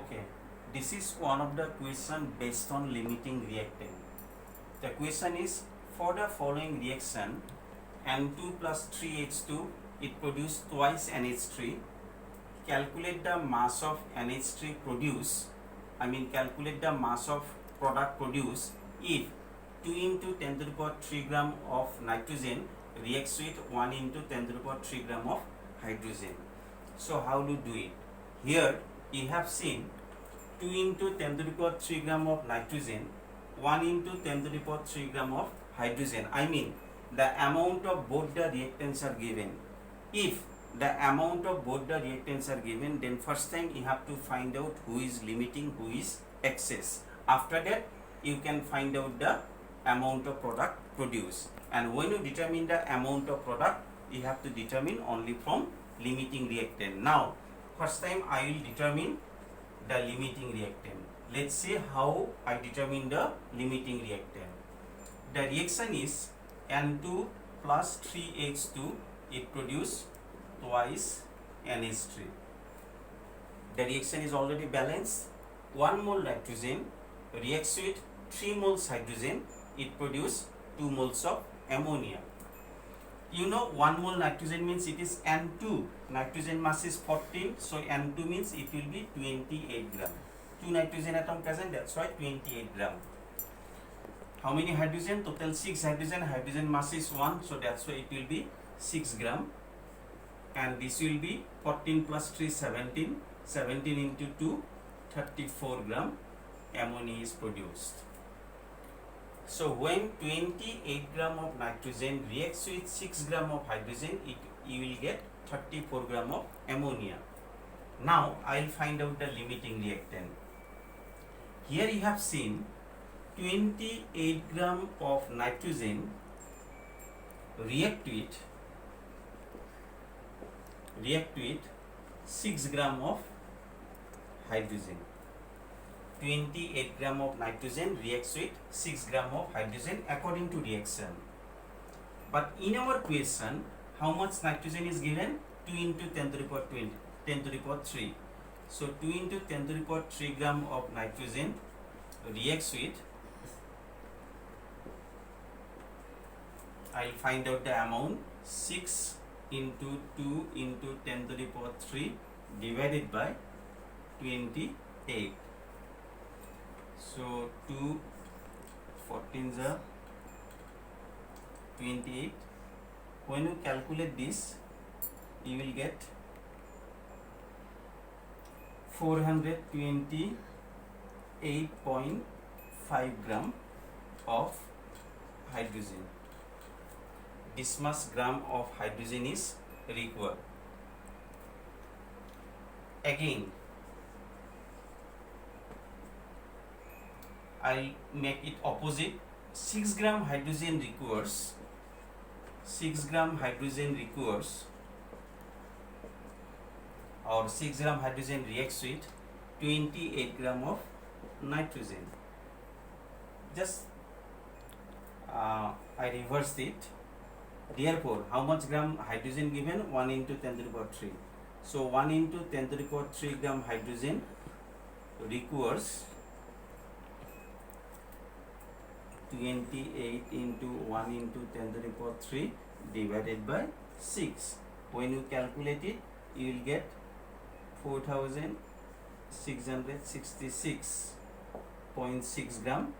Okay, this is one of the question based on limiting reactant. The question is, for the following reaction N2 plus 3H2, it produces twice NH3. Calculate the mass of NH3 calculate the mass of product produced if 2 into 10 to the power 3 gram of nitrogen reacts with 1 into 10 to the power 3 gram of hydrogen. So how to do it? Here you have seen 2 into 10 to the power 3 gram of nitrogen, 1 into 10 to the power 3 gram of hydrogen. I mean the amount of both the reactants are given. If the amount of both the reactants are given, then first time you have to find out who is limiting, who is excess. After that you can find out the amount of product produced. And when you determine the amount of product, you have to determine only from limiting reactant. Now first time I will determine the limiting reactant. Let's see how I determine the limiting reactant. The reaction is N2 plus 3H2, it produces twice NH3. The reaction is already balanced. 1 mole nitrogen reacts with 3 moles hydrogen, it produces 2 moles of ammonia. You know 1 mole nitrogen means it is N2, nitrogen mass is 14, so N2 means it will be 28 gram. 2 nitrogen atom present, that's why 28 gram. How many hydrogen? Total 6 hydrogen, hydrogen mass is 1, so that's why it will be 6 gram. And this will be 14 plus 3, 17, 17 into 2, 34 gram ammonia is produced. So when 28 gram of nitrogen reacts with 6 gram of hydrogen, you will get 34 gram of ammonia. Now I will find out the limiting reactant. Here you have seen 28 gram of nitrogen react with 6 gram of hydrogen. 28 gram of nitrogen reacts with 6 gram of hydrogen according to reaction. But in our question, how much nitrogen is given? 2 into 10 to the power 20, 10 to the power 3. So 2 into 10 to the power 3 gram of nitrogen reacts with, I will find out the amount, 6 into 2 into 10 to the power 3 divided by 28. So 2 14s are 28. When you calculate this, you will get 428.5 gram of hydrogen. This much gram of hydrogen is required. Again, I'll make it opposite. 6 gram hydrogen requires, 6 gram hydrogen requires, or 6 gram hydrogen reacts with 28 gram of nitrogen. Just I reversed it. Therefore, how much gram hydrogen given? 1 into 10 to the power 3. So 1 into 10 to the power 3 gram hydrogen requires 28 into 1 into 10 to the power 3 divided by 6. When you calculate it, you will get 4666.6 gram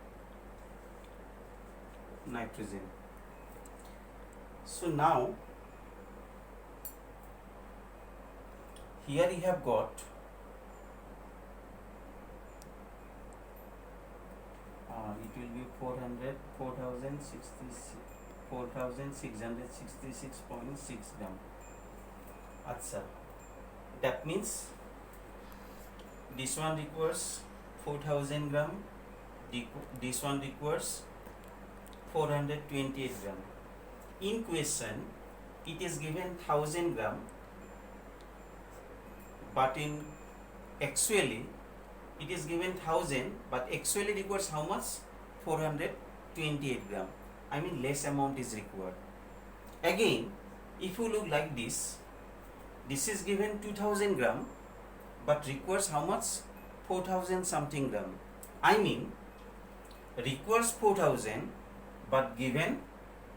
nitrogen. So now here you have got it will be 4666.6 gram. Acha, that means this one requires 4000 gram, this one requires 428 gram. In question, it is given 1000 gram, but in actually it is given 1000, but actually requires how much? 428 gram. I mean less amount is required. Again, if you look like this is given 2000 gram, but requires how much? 4000 something gram. I mean requires 4000 but given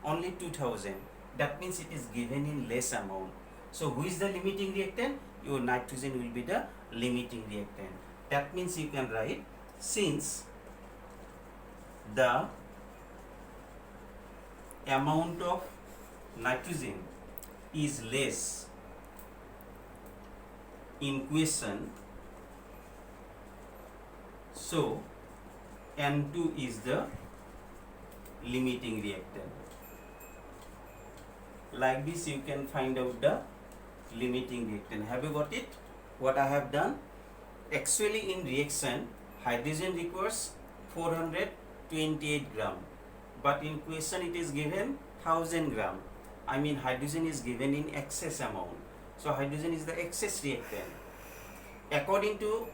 only 2000. That means it is given in less amount. So who is the limiting reactant? Your nitrogen will be the limiting reactant. That means you can write, since the amount of nitrogen is less in question, so N2 is the limiting reactant. Like this you can find out the limiting reactant. Have you got it? What I have done? Actually in reaction, hydrogen requires 428 gram, but in question it is given 1000 gram. I mean hydrogen is given in excess amount. So hydrogen is the excess reactant. According to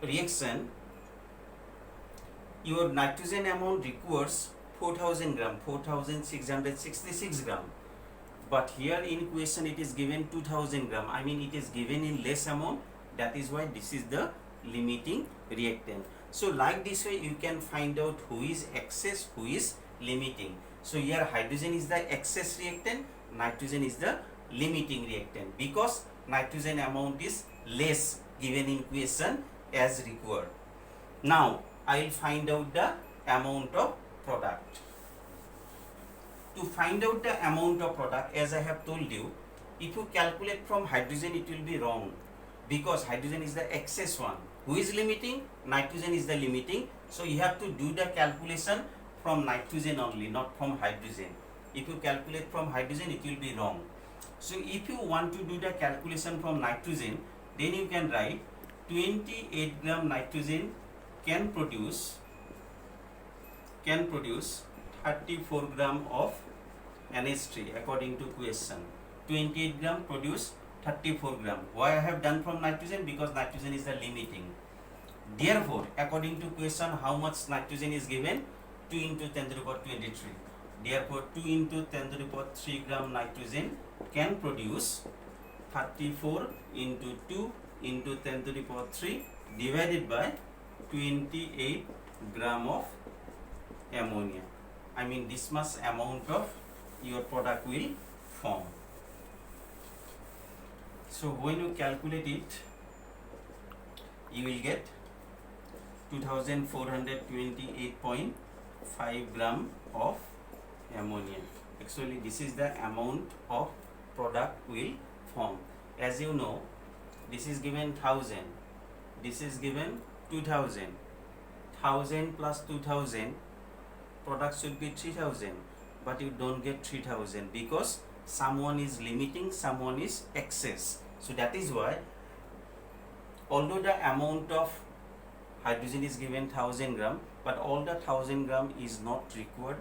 reaction, your nitrogen amount requires 4000 gram, 4666 gram. But here in question it is given 2000 gram. I mean it is given in less amount. That is why this is the limiting reactant. So like this way you can find out who is excess, who is limiting. So here hydrogen is the excess reactant, nitrogen is the limiting reactant, because nitrogen amount is less given in question as required. Now I will find out the amount of product. To find out the amount of product, as I have told you, if you calculate from hydrogen it will be wrong, because hydrogen is the excess one. Who is limiting? Nitrogen is the limiting. So you have to do the calculation from nitrogen only, not from hydrogen. If you calculate from hydrogen it will be wrong. So if you want to do the calculation from nitrogen, then you can write 28 gram nitrogen can produce 34 gram of NH3 according to question. 28 gram produce 34 gram. Why I have done from nitrogen? Because nitrogen is the limiting. Therefore, according to question, how much nitrogen is given? 2 into 10 to the power 23. Therefore, 2 into 10 to the power 3 gram nitrogen can produce 34 into 2 into 10 to the power 3 divided by 28 gram of ammonia. I mean this much amount of your product will form. So when you calculate it, you will get 2428.5 gram of ammonia. Actually this is the amount of product will form. As you know, this is given 1000, this is given 2000. 1000 plus 2000, product should be 3000, but you don't get 3000 because someone is limiting, someone is excess. So that is why, although the amount of hydrogen is given 1000 gram, but all the 1000 gram is not required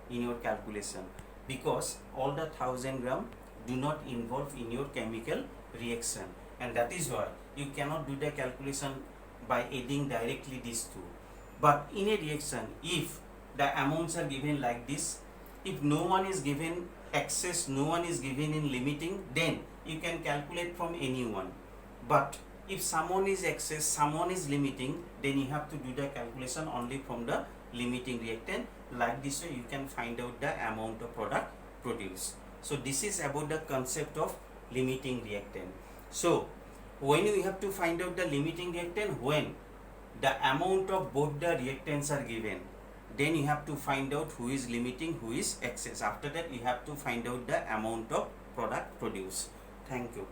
in your calculation, because all the 1000 gram do not involve in your chemical reaction, and that is why you cannot do the calculation by adding directly these two. But in a reaction, if the amounts are given like this, if no one is given excess, no one is given in limiting, then you can calculate from anyone. But if someone is excess, someone is limiting, then you have to do the calculation only from the limiting reactant. Like this way you can find out the amount of product produced. So this is about the concept of limiting reactant. So when you have to find out the limiting reactant, when the amount of both the reactants are given, then you have to find out who is limiting, who is excess. After that you have to find out the amount of product produced. Thank you.